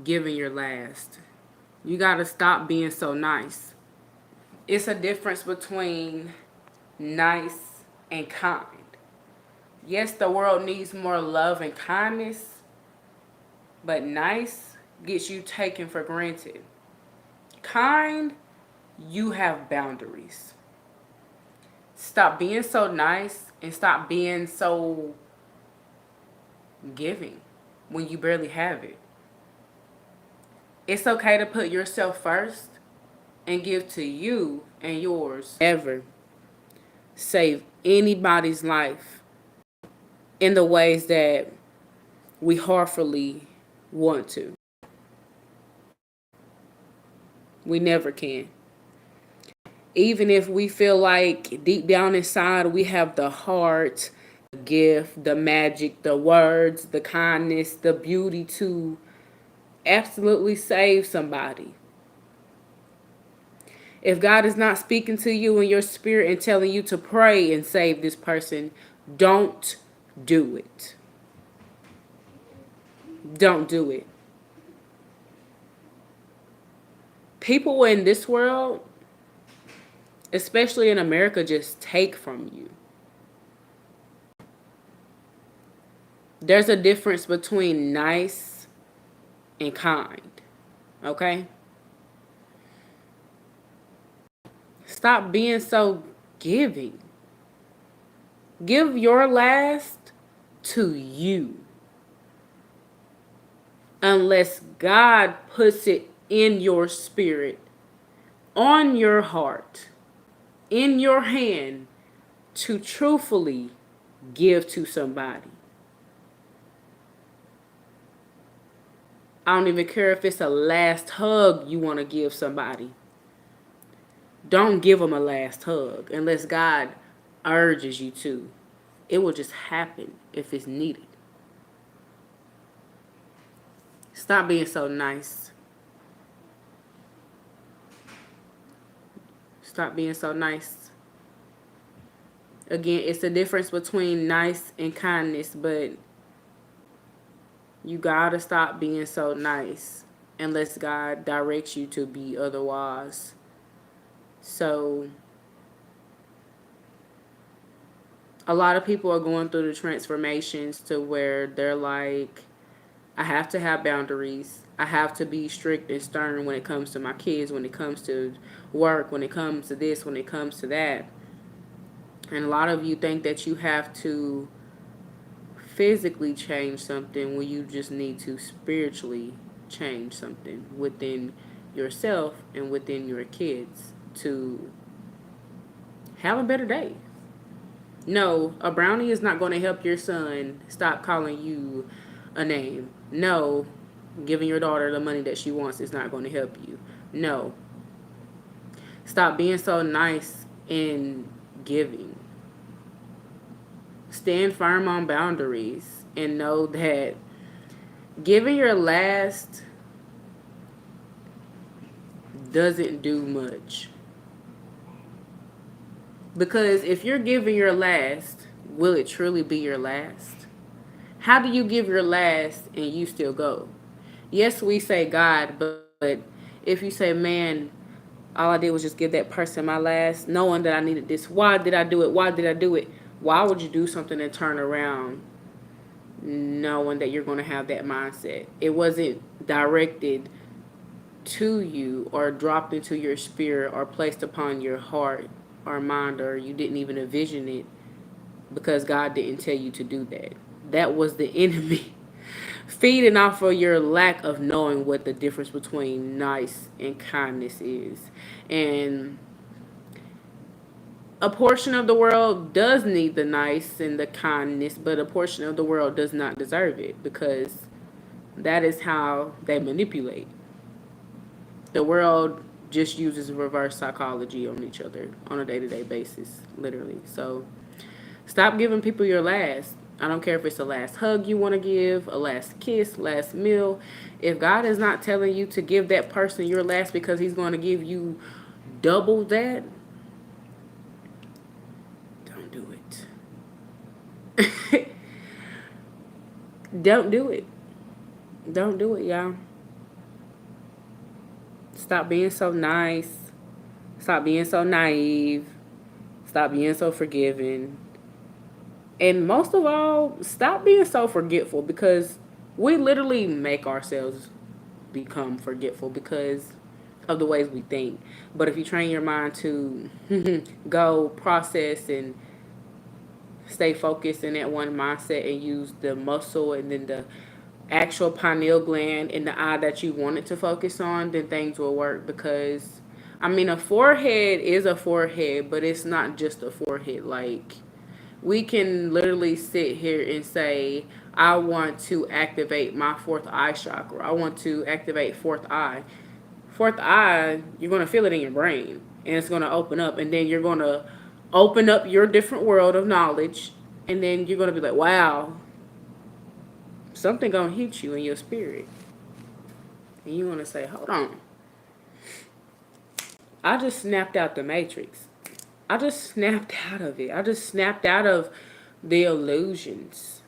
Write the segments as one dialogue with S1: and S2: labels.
S1: giving your last. You got to stop being so nice. It's a difference between nice and kind. Yes, the world needs more love and kindness, but nice gets you taken for granted. Kind, you have boundaries. Stop being so nice and stop being so giving when you barely have it. It's okay to put yourself first and give to you and yours. Ever save anybody's life in the ways that we heartfully want to. We never can. Even if we feel like deep down inside we have the heart, the gift, the magic, the words, the kindness, the beauty to absolutely save somebody. If God is not speaking to you in your spirit and telling you to pray and save this person, don't do it. Don't do it. People in this world, especially in America, just take from you. There's a difference between nice and kind. Okay? Stop being so giving. Give your last to you. Unless God puts it in your spirit, on your heart, in your hand to truthfully give to somebody. I don't even care if it's a last hug you want to give somebody. Don't give them a last hug unless God urges you to. It will just happen if it's needed. Stop being so nice. Stop being so nice. Again, it's the difference between nice and kindness, but you gotta stop being so nice unless God directs you to be otherwise. So, a lot of people are going through the transformations to where they're like, I have to have boundaries. I have to be strict and stern when it comes to my kids, when it comes to work, when it comes to this, when it comes to that. And a lot of you think that you have to physically change something when you just need to spiritually change something within yourself and within your kids to have a better day. No, a brownie is not going to help your son stop calling you a name. No, giving your daughter the money that she wants is not going to help you. No. Stop being so nice in giving. Stand firm on boundaries and know that giving your last doesn't do much. Because if you're giving your last, will it truly be your last? How do you give your last and you still go? Yes, we say God, but if you say, man, all I did was just give that person my last, knowing that I needed this. Why did I do it? Why did I do it? Why would you do something and turn around knowing that you're going to have that mindset? It wasn't directed to you or dropped into your spirit or placed upon your heart or mind, or you didn't even envision it because God didn't tell you to do that. That was the enemy feeding off of your lack of knowing what the difference between nice and kindness is. And a portion of the world does need the nice and the kindness, but a portion of the world does not deserve it because that is how they manipulate. The world just uses reverse psychology on each other on a day-to-day basis, literally. So stop giving people your last. I don't care if it's the last hug you want to give, a last kiss, last meal. If God is not telling you to give that person your last because he's going to give you double that, don't do it. Don't do it. Don't do it, y'all. Stop being so nice. Stop being so naive. Stop being so forgiving. And most of all, stop being so forgetful, because we literally make ourselves become forgetful because of the ways we think. But if you train your mind to go process and stay focused in that one mindset and use the muscle and then the actual pineal gland in the eye that you want it to focus on, then things will work. Because, I mean, a forehead is a forehead, but it's not just a forehead. Like, we can literally sit here and say, I want to activate my fourth eye chakra. I want to activate fourth eye. Fourth eye, you're going to feel it in your brain and it's going to open up, and then you're going to open up your different world of knowledge, and then you're going to be like, wow, something going to hit you in your spirit. And you want to say, hold on. I just snapped out the matrix. I just snapped out of it. I just snapped out of the illusions.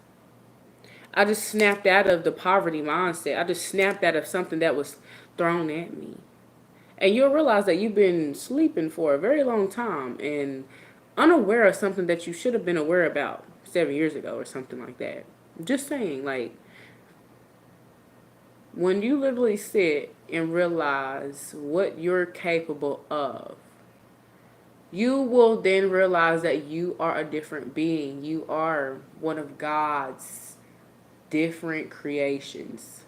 S1: I just snapped out of the poverty mindset. I just snapped out of something that was thrown at me. And you'll realize that you've been sleeping for a very long time and unaware of something that you should have been aware about 7 years ago or something like that. Just saying, like, when you literally sit and realize what you're capable of, you will then realize that you are a different being. You are one of God's different creations.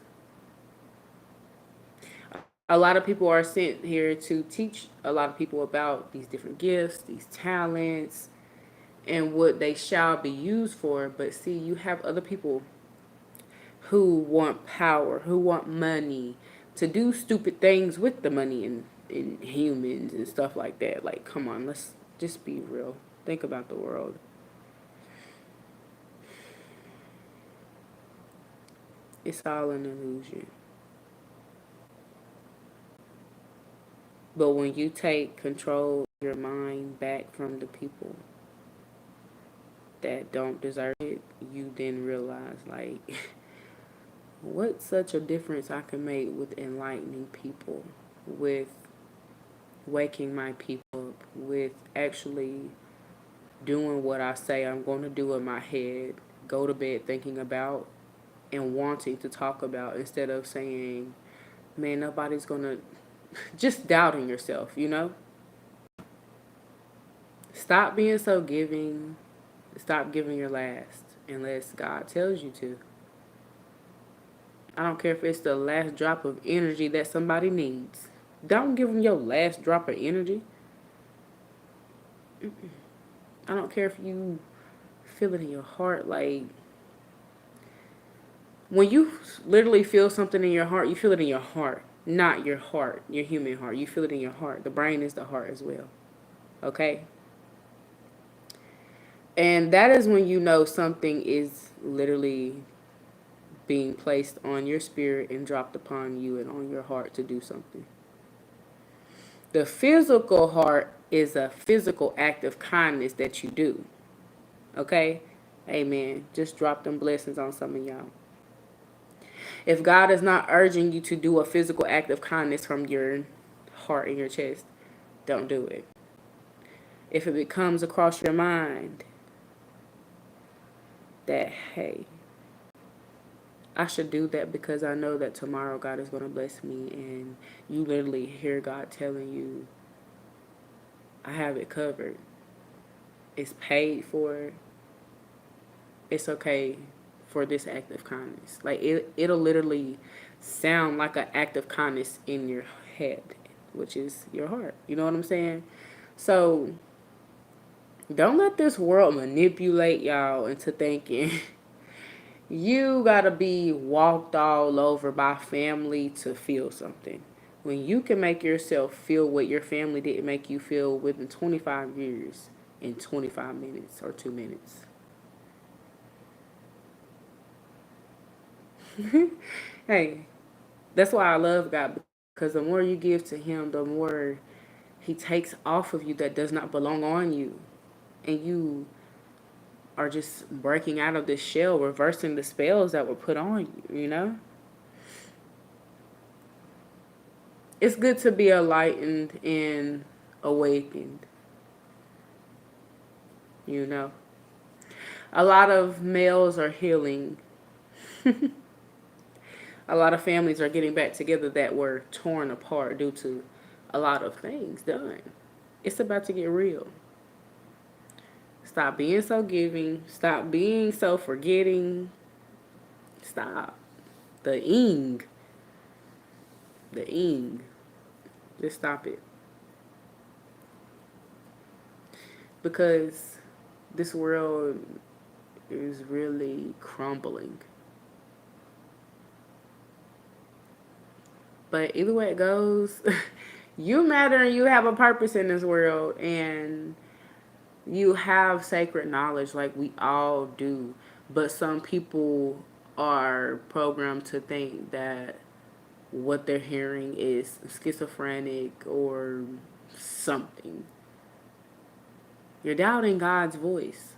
S1: A lot of people are sent here to teach a lot of people about these different gifts, these talents, and what they shall be used for. But see, you have other people who want power, who want money, to do stupid things with the money and humans and stuff like that. Like, come on, let's just be real. Think about the world. It's all an illusion. But when you take control of your mind back from the people that don't deserve it, you then realize, like, what such a difference I can make with enlightening people, with waking my people up, with actually doing what I say I'm going to do in my head, go to bed thinking about and wanting to talk about, instead of saying, man, nobody's going to, just doubting yourself, you know? Stop being so giving. Stop giving your last unless God tells you to. I don't care if it's the last drop of energy that somebody needs. Don't give them your last drop of energy. I don't care if you feel it in your heart. Like, when you literally feel something in your heart, you feel it in your heart, not your heart, your human heart. You feel it in your heart. The brain is the heart as well. Okay? And that is when you know something is literally being placed on your spirit and dropped upon you and on your heart to do something. The physical heart is a physical act of kindness that you do. Okay? Amen. Just drop them blessings on some of y'all. If God is not urging you to do a physical act of kindness from your heart and your chest, don't do it. If it comes across your mind that, hey, I should do that because I know that tomorrow God is going to bless me, and you literally hear God telling you, I have it covered. It's paid for. It's okay for this act of kindness. Like, it'll literally sound like an act of kindness in your head, which is your heart. You know what I'm saying? So don't let this world manipulate y'all into thinking you gotta be walked all over by family to feel something. When you can make yourself feel what your family didn't make you feel within 25 years in 25 minutes or 2 minutes. Hey, that's why I love God, because the more you give to Him, the more He takes off of you that does not belong on you. And you are just breaking out of this shell, reversing the spells that were put on you, you know? It's good to be enlightened and awakened, you know. A lot of males are healing. A lot of families are getting back together that were torn apart due to a lot of things done. It's about to get real. Stop being so giving. Stop being so forgetting. Stop. The ing. The ing. Just stop it. Because this world is really crumbling. But either way it goes, you matter and you have a purpose in this world, and you have sacred knowledge like we all do. But some people are programmed to think that what they're hearing is schizophrenic or something. You're doubting God's voice.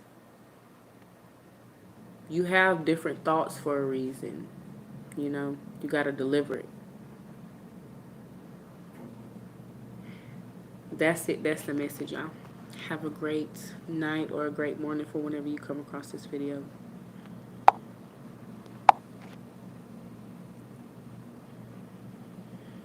S1: You have different thoughts for a reason. You know, you got to deliver it. That's it. That's the message, y'all. Have a great night or a great morning for whenever you come across this video.